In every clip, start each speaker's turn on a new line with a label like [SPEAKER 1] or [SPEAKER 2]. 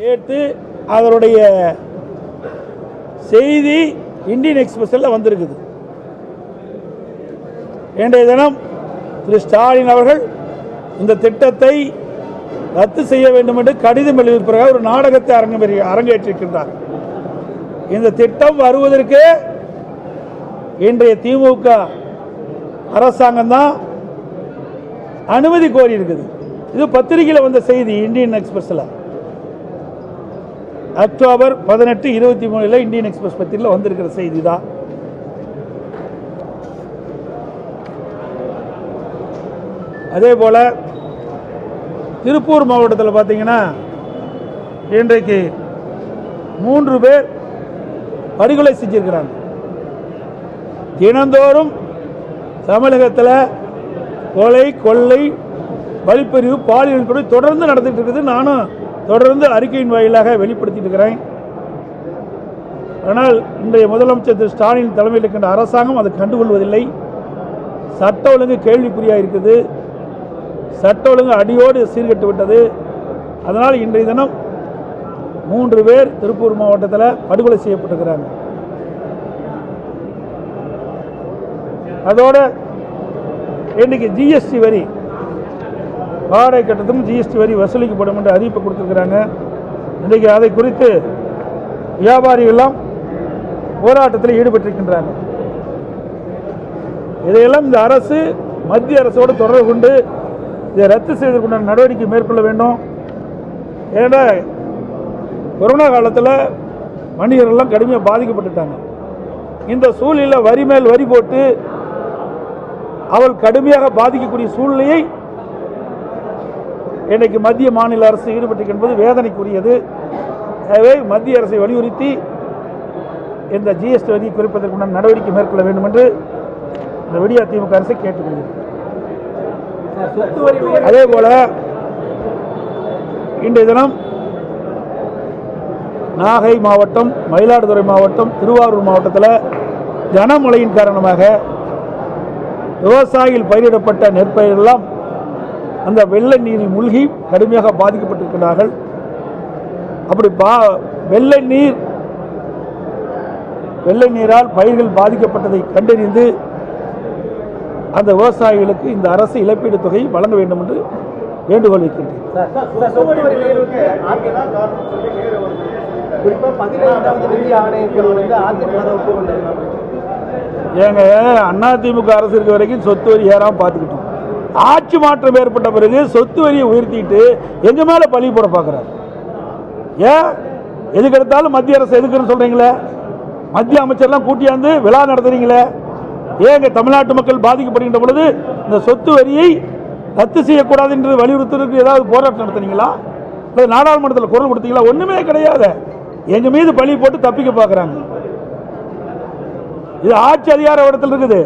[SPEAKER 1] கேட்டு அதனுடைய செய்தி இந்தியன் எக்ஸ்பிரஸில் வந்திருக்குது. இன்றைய தினம் திரு ஸ்டாலின் அவர்கள் இந்த திட்டத்தை ரத்து செய்ய வேண்டும் என்று கடிதம் எழுதிய ஒரு நாடகத்தை அரங்கேற்றிருக்கின்றார். இந்த திட்டம் வருவதற்கு இன்றைய திமுக அரசாங்கம் தான் அனுமதி கோரி இருக்குது. இது பத்திரிகையில் வந்த செய்தி. இந்தியன் எக்ஸ்பிரஸில் அக்டோபர் 18, 23 இந்தியன் எக்ஸ்பிரஸ் பத்திரிகையில் வந்திருக்கிற செய்தி தான். அதே போல திருப்பூர் மாவட்டத்தில் பார்த்தீங்கன்னா இன்றைக்கு 3 பேர் படுகொலை செஞ்சிருக்கிறாங்க. தினந்தோறும் தமிழகத்தில் கொலை, கொள்ளை, வழிப்பறிவு, பாலியல் கொலை தொடர்ந்து நடந்துட்டு இருக்குது. நானும் தொடர்ந்து அறிக்கையின் வாயிலாக வெளிப்படுத்திட்டு இருக்கிறேன். ஆனால் இன்றைய முதலமைச்சர் திரு ஸ்டாலின் தலைமையில் இருக்கின்ற அரசாங்கம் அதை கண்டுகொள்வதில்லை. சட்ட ஒழுங்கு கேள்விக்குறியாக இருக்குது. சட்ட ஒழுங்கு அடியோடு சீர்கட்டு விட்டது. அதனால் இன்றைய தினம் 3 பேர் திருப்பூர் மாவட்டத்தில் படுகொலை செய்யப்பட்டிருக்கிறாங்க. அதோட இன்னைக்கு ஜிஎஸ்டி வரி, வாடகை கட்டணத்தும் ஜிஎஸ்டி வரி வசூலிக்கப்படும் என்று அறிவிப்பு கொடுத்திருக்கிறாங்க. இன்றைக்கு அதை குறித்து வியாபாரிகள் போராட்டத்தில் ஈடுபட்டிருக்கின்றார்கள். இதையெல்லாம் இந்த அரசு மத்திய அரசோடு தொடர்பு கொண்டு இதை ரத்து செய்வதற்குண்டான நடவடிக்கை மேற்கொள்ள வேண்டும். ஏன்னா கொரோனா காலத்தில் வணிகர்கள்லாம் கடுமையாக பாதிக்கப்பட்டுட்டாங்க. இந்த சூழ்நிலையில் வரி மேல் வரி போட்டு அவள் கடுமையாக பாதிக்கக்கூடிய சூழ்நிலையை இன்றைக்கு மத்திய மாநில அரசு ஈடுபட்டு என்பது வேதனைக்குரியது. எனவே மத்திய அரசை வலியுறுத்தி இந்த ஜிஎஸ்டி வரியை குறைப்பதற்குண்டான நடவடிக்கை மேற்கொள்ள வேண்டும் என்று இந்த விடியா திமுக அரசை கேட்டுக்கொள்கிறது. அதே போல இன்றைய தினம் நாகை மாவட்டம், மயிலாடுதுறை மாவட்டம், திருவாரூர் மாவட்டத்தில் கனமழையின் காரணமாக விவசாயிகள் பயிரிடப்பட்ட நெற்பயிரெல்லாம் அந்த வெள்ள நீரில் மூழ்கி கடுமையாக பாதிக்கப்பட்டிருக்கிறார்கள். அப்படி வெள்ளை நீரால் பயிர்கள் பாதிக்கப்பட்டதை கண்டறிந்து அந்த விவசாயிகளுக்கு இந்த அரசு இழப்பீடு தொகை வழங்க வேண்டும் என்று வேண்டுகோள் வைக்கின்றேன். ஏங்க, அதிமுக அரசு இருக்க வரைக்கும் சொத்து வரி ஏறாம பார்த்துக்கிட்டோம். ஆட்சி மாற்றம் ஏற்பட்ட பிறகு சொத்து வரியை உயர்த்திட்டு எங்க மேல பழி போட பார்க்கிறார். ஏன் எதுக்கு எடுத்தாலும் மத்திய அரசு எதுக்குன்னு சொல்றீங்களே? மத்திய அமைச்சர்லாம் கூட்டியாந்து விழா நடத்துறீங்களே? ஏங்க தமிழ்நாட்டு மக்கள் பாதிக்கப்படுகின்ற பொழுது இந்த சொத்து வரியை ரத்து செய்யக்கூடாது என்று வலியுறுத்துவதற்கு ஏதாவது போராட்டம் நடத்துனீங்களா? நாடாளுமன்றத்தில் குரல் கொடுத்தீங்களா? ஒண்ணுமே கிடையாது. எங்க மீது பழி போட்டு தப்பிக்க பார்க்கிறாங்க. இது ஆட்சி அதிகார இடத்தில் இருக்குது.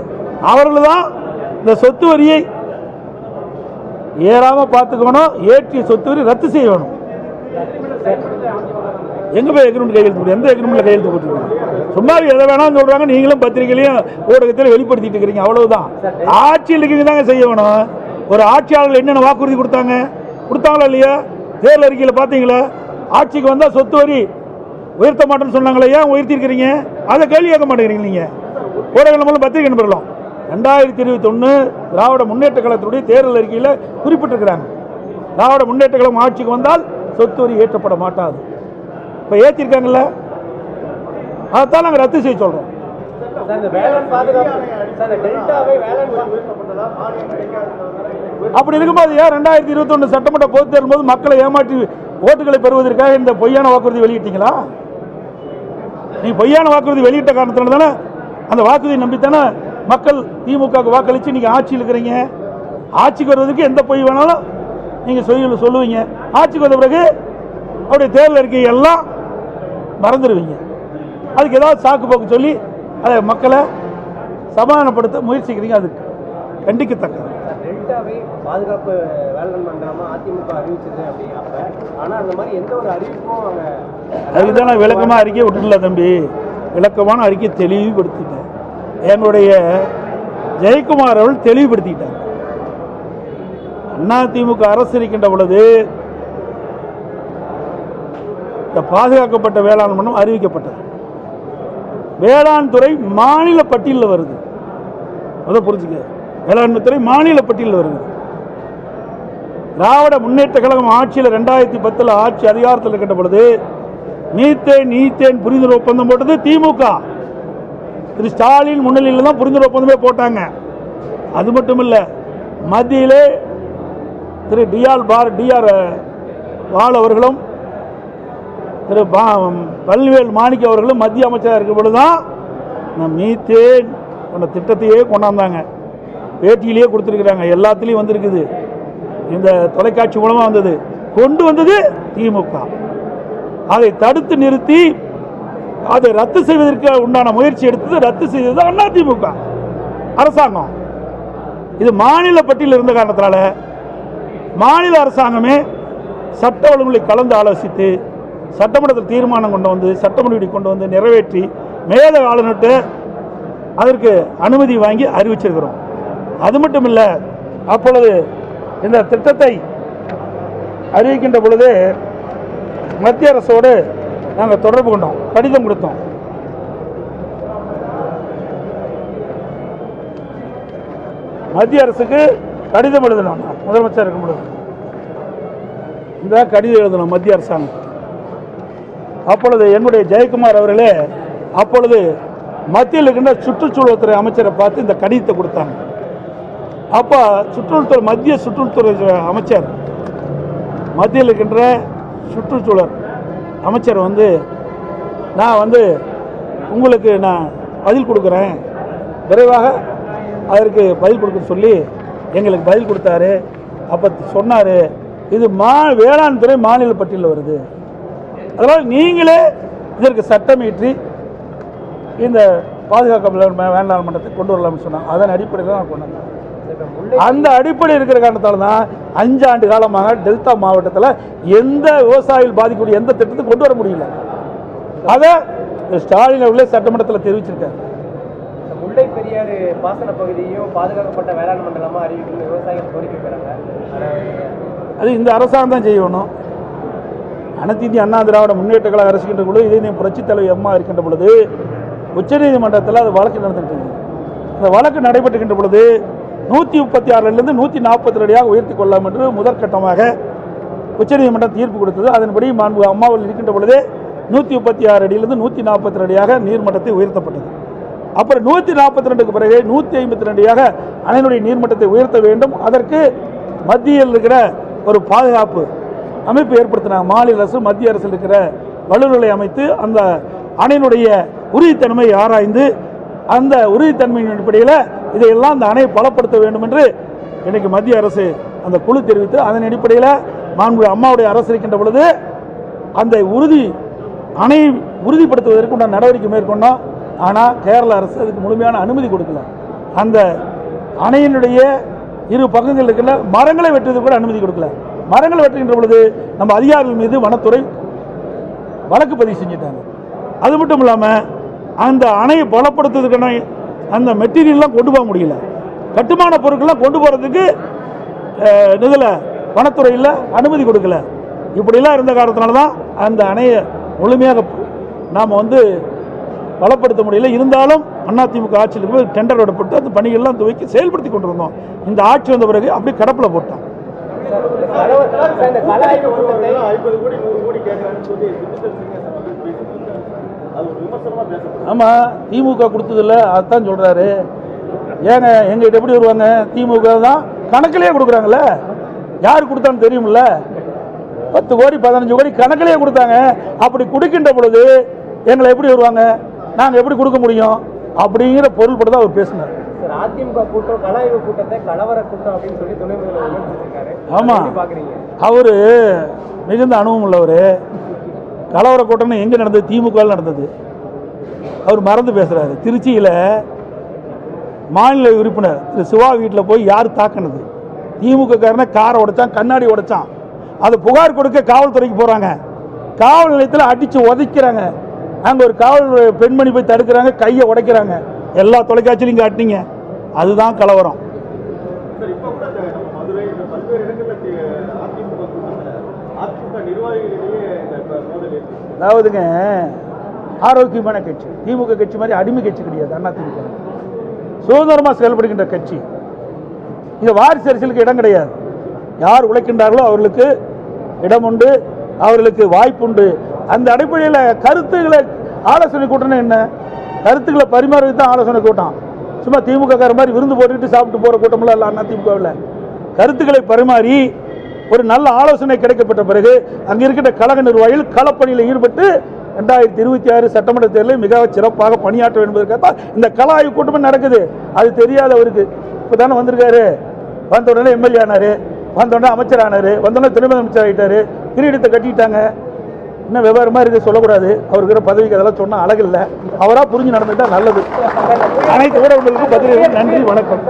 [SPEAKER 1] அவர்கள் தான் இந்த சொத்து வரியை ஏறாம பார்த்துக்கணும். ஏற்றிய சொத்து வரி ரத்து செய்ய வேணும். எங்க போய் எக்ரிமெண்ட் கையெழுத்து போட்டு எந்த எக்ரிமெண்ட்ல கையெழுத்து போட்டுருக்காங்க? சும்மா எதை வேணாம்னு சொல்றாங்க. நீங்களும் பத்திரிகையிலையும் ஊடகத்திலும் வெளிப்படுத்திட்டு இருக்கிறீங்க. அவ்வளவுதான். ஆட்சியில் இருக்கிறது தாங்க செய்ய வேணும். ஒரு ஆட்சியாளர்கள் என்னென்ன வாக்குறுதி கொடுத்தாங்களா இல்லையா? தேர்தல் அறிக்கையில் பார்த்தீங்களா? ஆட்சிக்கு வந்தா சொத்து வரி உயர்த்த மாட்டேன்னு சொன்னாங்களே, ஏன் உயர்த்தி இருக்கிறீங்க? அதை கேள்வி கேட்க மாட்டேங்கிறீங்க. நீங்க ஊடகங்கள் மூலம் பத்திரிகை அனுப்பலாம். 2021 திராவிட முன்னேற்ற கழகத்துடைய தேர்தல் அறிக்கையில் குறிப்பிட்டிருக்கிறாங்க. திராவிட முன்னேற்ற கழகம் ஆட்சிக்கு வந்தால் சொத்து வரி ஏற்றப்பட மாட்டாது. இப்ப ஏற்றிருக்காங்கல்ல, அதைத்தான் நாங்கள் ரத்து செய்ய சொல்றோம். அப்படி இருக்கும்போது ஏன் 2021 சட்டமன்ற பொதுத் தேர்தல் போது மக்களை ஏமாற்றி ஓட்டுகளை பெறுவதற்காக இந்த பொய்யான வாக்குறுதி வெளியிட்டீங்களா? நீ பொய்யான வாக்குறுதி வெளியிட்ட காரணத்தினால தானே அந்த வாக்குறுதி நம்பித்தானே மக்கள் திமுக வாக்களிச்சு நீங்க ஆட்சியில் இருக்கிறீங்க. ஆட்சிக்கு வருவதற்கு எந்த பொய் வேணாலும் நீங்க சொல்லுவீங்க. ஆட்சிக்கு வந்த பிறகு அவருடைய தேர்தல் அறிக்கையை எல்லாம் மறந்துடுவீங்க. அதுக்கு ஏதாவது சாக்கு போக்கு சொல்லி அதை மக்களை சமாதானப்படுத்த முயற்சிக்கிறீங்க. அதுக்கு கண்டிக்கத்தக்கது.
[SPEAKER 2] பாதுகாப்பு வேளாண் மண்டலமா அதிமுக அறிவிச்சது அப்படி. ஆனா அந்த மாதிரி எந்த ஒரு அறிவிப்பும்
[SPEAKER 1] அதுக்குதான் நான் விளக்கமா அறிக்கை விட்டுல தம்பி. விளக்கமான அறிக்கை தெளிவுபடுத்திட்டேன். என்னுடைய ஜெயக்குமார் அவர்கள் தெளிவுபடுத்திட்டார். அதிமுக அரசு இருக்கின்ற பொழுது இந்த பாதுகாக்கப்பட்ட வேளாண் மண்டலம் அறிவிக்கப்பட்டது. வேளாண் துறை மாநில பட்டியலில் வருது. அதை புரிஞ்சுக்க, வேளாண்மை துறை மாநில பட்டியலில் வருது. திராவிட முன்னேற்ற கழகம் ஆட்சியில் 2010 ஆட்சி அதிகாரத்தில் இருக்கின்ற பொழுது நீத்தேன் புரிந்துணர்வு ஒப்பந்தம் போட்டது திமுக. திரு ஸ்டாலின் முன்னிலையில் தான் புரிந்துணர்வு ஒப்பந்தமே போட்டாங்க. அது மட்டும் இல்லை, மத்தியிலே திரு டிஆர் பால் அவர்களும் திரு பல்வேல் மாணிக்க அவர்களும் மத்திய அமைச்சராக இருக்கும் பொழுதுதான் மீத்தேன் என்ற திட்டத்தையே கொண்டாந்தாங்க. பேட்டியிலேயே கொடுத்துருக்குறாங்க, எல்லாத்துலேயும் வந்திருக்குது, இந்த தொலைக்காட்சி மூலமாக வந்தது. கொண்டு வந்தது திமுக. அதை தடுத்து நிறுத்தி அதை ரத்து செய்வதற்கு உண்டான முயற்சி எடுத்தது, ரத்து செய்தது அதிமுக அரசாங்கம். இது மாநில பட்டியலில் இருந்த காரணத்தினால மாநில அரசாங்கமே சட்ட ஒழுங்குகளை கலந்து ஆலோசித்து சட்டமன்றத்தில் தீர்மானம் கொண்டு வந்து சட்டமன்ற கொண்டு வந்து நிறைவேற்றி மேத ஆளுநர்கிட்ட அதற்கு அனுமதி வாங்கி அறிவிச்சிருக்கிறோம். அது மட்டும் இல்லை, அப்பொழுது இந்த திட்டத்தை அறிவிக்கின்ற பொழுது மத்திய அரசோடு நாங்கள் தொடர்பு கொண்டோம், கடிதம் கொடுத்தோம். மத்திய அரசுக்கு கடிதம் எழுதணும். முதலமைச்சர் இருக்கும் பொழுது இந்த கடிதம் எழுதணும் மத்திய அரசாங்கம். அப்பொழுது என்னுடைய ஜெயக்குமார் அவர்களே அப்பொழுது மத்தியில் இருக்கின்ற சுற்றுச்சூழல் துறை அமைச்சரை பார்த்து இந்த கடிதத்தை கொடுத்தாங்க. அப்போ சுற்றுச்சூழல் மத்திய சுற்றுச்சூழல் அமைச்சர் மத்தியில் இருக்கின்ற சுற்றுச்சூழல் அமைச்சர் நான் உங்களுக்கு நான் பதில் கொடுக்குறேன், விரைவாக அதற்கு பதில் கொடுக்க சொல்லி எங்களுக்கு பதில் கொடுத்தாரு. அப்போ சொன்னார், இது வேளாண் துறை மாநில பட்டியலில் வருது, அதனால் நீங்களே இதற்கு சட்டம் இயற்றி இந்த பாதுகாக்கப்பட்ட வேளாண் மண்டலத்தை கொண்டு வரலாம்னு சொன்னாங்க. அதன் அடிப்படையில் தான் நான் கொண்டு வந்தேன். அந்த அடிப்படை இருக்கிற காரணத்தால் தான் 5 ஆண்டு காலமாக டெல்டா மாவட்டத்தில் எந்த விவசாயிகள் பாதிக்கக்கூடிய எந்த திட்டத்தையும் கொண்டு வர முடியல. அதை ஸ்டாலின் அவர்களே சட்டமன்றத்தில் தெரிவிச்சிருக்காரு.
[SPEAKER 2] முல்லை பெரியாறு பாசன பகுதியையும் பாதுகாக்கப்பட்ட வேளாண் மண்டலமாக அறிவிக்கணும் விவசாயிகள் கோரிக்கை வைக்கிறாங்க.
[SPEAKER 1] அது இந்த அரசாங்கம் தான் செய்யணும். அனைத்து இந்திய அண்ணா திராவிட முன்னேற்ற கழக அரசுகின்ற பொழுது இதே புரட்சித் தலைவி அம்மா இருக்கின்ற பொழுது உச்சநீதிமன்றத்தில் அது வழக்கு நடந்துட்டு அந்த வழக்கு நடைபெற்றுகின்ற பொழுது 136 142 அடியாக உயர்த்தி கொள்ளலாம் என்று முதற்கட்டமாக உச்சநீதிமன்றம் தீர்ப்பு கொடுத்தது. அதன்படி அம்மாவில் இருக்கின்ற பொழுது 136 அடியிலிருந்து 142 அடியாக நீர்மட்டத்தை உயர்த்தப்பட்டது. அப்புறம் 142க்கு பிறகு 152 அடியாக அணையினுடைய நீர்மட்டத்தை உயர்த்த வேண்டும். அதற்கு மத்தியில் இருக்கிற ஒரு பாதுகாப்பு அமைப்பு ஏற்படுத்தினாங்க. மாநில அரசு மத்திய அரசில் இருக்கிற வல்லுநர்களை அமைத்து அந்த அணையினுடைய உறுதித்தன்மை ஆராய்ந்து அந்த உறுதித்தன்மையின் அடிப்படையில் இதையெல்லாம் அந்த அணையை பலப்படுத்த வேண்டும் என்று இன்றைக்கு மத்திய அரசு அந்த குழு தெரிவித்து அதன் அடிப்படையில் அம்மாவுடைய அரசு இருக்கின்ற பொழுது அந்த அணையை உறுதிப்படுத்துவதற்கு உண்டான நடவடிக்கை மேற்கொண்டோம். ஆனால் கேரள அரசு அதுக்கு முழுமையான அனுமதி கொடுக்கல. அந்த அணையினுடைய இரு பக்கங்களில் இருக்கின்ற மரங்களை வெட்டுவதற்கு கூட அனுமதி கொடுக்கல. மரங்களை வெட்டுகின்ற பொழுது நம்ம அதிகாரிகள் மீது வனத்துறை வழக்கு பதிவு செஞ்சுட்டாங்க. அது மட்டும் இல்லாமல் அந்த அணையை பலப்படுத்துவதற்கான அந்த மெட்டீரியல்லாம் கொண்டு போக முடியல. கட்டுமான பொருட்கள்லாம் கொண்டு போகிறதுக்கு இதில் வனத்துறையில் அனுமதி கொடுக்கல. இப்படிலாம் இருந்த காரணத்தினால தான் அந்த அணையை முழுமையாக நாம் பலப்படுத்த முடியல. இருந்தாலும் அதிமுக ஆட்சியில் இருக்கும்போது டெண்டர் விடப்பட்டு அந்த பணிகள்லாம் துவக்கி செயல்படுத்தி கொண்டிருந்தோம். இந்த ஆட்சி வந்த பிறகு அப்படியே கடப்பில் போட்டோம். ஆமாம், திமுக கொடுத்ததில்ல, அதுதான் சொல்கிறாரு. ஏங்க எங்ககிட்ட எப்படி வருவாங்க? திமுக தான் கணக்கிலேயே கொடுக்குறாங்கல்ல. யார் கொடுத்தான்னு தெரியுமில்ல. 10 கோடி 15 கோடி கணக்கிலேயே கொடுத்தாங்க. அப்படி கொடுக்கின்ற பொழுது எங்களை எப்படி வருவாங்க? நாங்கள் எப்படி கொடுக்க முடியும்? அப்படிங்கிற பொருள்பட்டு தான் அவர் பேசினார்.
[SPEAKER 2] அதிமுக கூட்டம் கலாய்வு கூட்டத்தை கலவர கூட்டம் அப்படின்னு சொல்லி துணை முதல்வர் விமர்சிச்சிருக்காரு.
[SPEAKER 1] ஆமாம், அவர் மிகுந்த அனுபவம் உள்ளவர். கலவர கூட்டம்னு எங்கே நடந்தது? திமுகவில் நடந்தது. அவர் மறந்து பேசுகிறாரு. திருச்சியில் மாநில உறுப்பினர் திரு சிவா வீட்டில் போய் யார் தாக்கினது? திமுக காரனை காரை உடைச்சான், கண்ணாடி உடைச்சான். அது புகார் கொடுக்க காவல்துறைக்கு போகிறாங்க. காவல் நிலையத்தில் அடித்து உதைக்கிறாங்க. அங்கே ஒரு காவல் பெண்மணி போய் தடுக்கிறாங்க, கையை உடைக்கிறாங்க. எல்லா தொலைக்காட்சியிலையும் காட்டினீங்க. அதுதான் கலவரம். அதாவதுங்க ஆரோக்கியமான கட்சி திமுக கட்சி மாதிரி அடிமை கட்சி கிடையாது. அதிமுக சுதந்திரமாக செயல்படுகின்ற கட்சி. இங்க வாரிசு அரசியலுக்கு இடம் கிடையாது. யார் உழைக்கின்றார்களோ அவர்களுக்கு இடம் உண்டு, அவர்களுக்கு வாய்ப்புண்டு. அந்த அடிப்படையில் கருத்துக்களை ஆலோசனை கூட்டம்னு என்ன, கருத்துக்களை பரிமாறுறது தான் ஆலோசனை கூட்டம். சும்மா திமுக கார மாதிரி விருந்து போட்டுக்கிட்டு சாப்பிட்டு போகிற கூட்டம்லாம் இல்லை அதிமுகவில். கருத்துக்களை பரிமாறி ஒரு நல்ல ஆலோசனை கிடைக்கப்பட்ட பிறகு அங்கே இருக்கிற கழக நிர்வாகிகள் களப்பணியில் ஈடுபட்டு 2026 சட்டமன்ற தேர்தலில் மிக சிறப்பாக பணியாற்ற வேண்டும் என்பதற்காக இந்த கள ஆய்வு கூட்டமே நடக்குது. அது தெரியாத அவருக்கு. இப்போ தானே வந்திருக்காரு, வந்த உடனே எம்எல்ஏ ஆனார், வந்த உடனே அமைச்சர் ஆனார், வந்த உடனே துணை முதலமைச்சர் ஆகிட்டாரு, கிரீடத்தை கட்டிட்டாங்க. இன்னும் விவரமாக இருக்குது சொல்லக்கூடாது. அவருக்கு பதவிக்கு அதெல்லாம் சொன்னால் அழகில்லை. அவராக புரிஞ்சு நடந்துட்டா நல்லது. அனைத்து ஊடகங்களுக்கும் பத்திரிகைகளுக்கு நன்றி, வணக்கம்.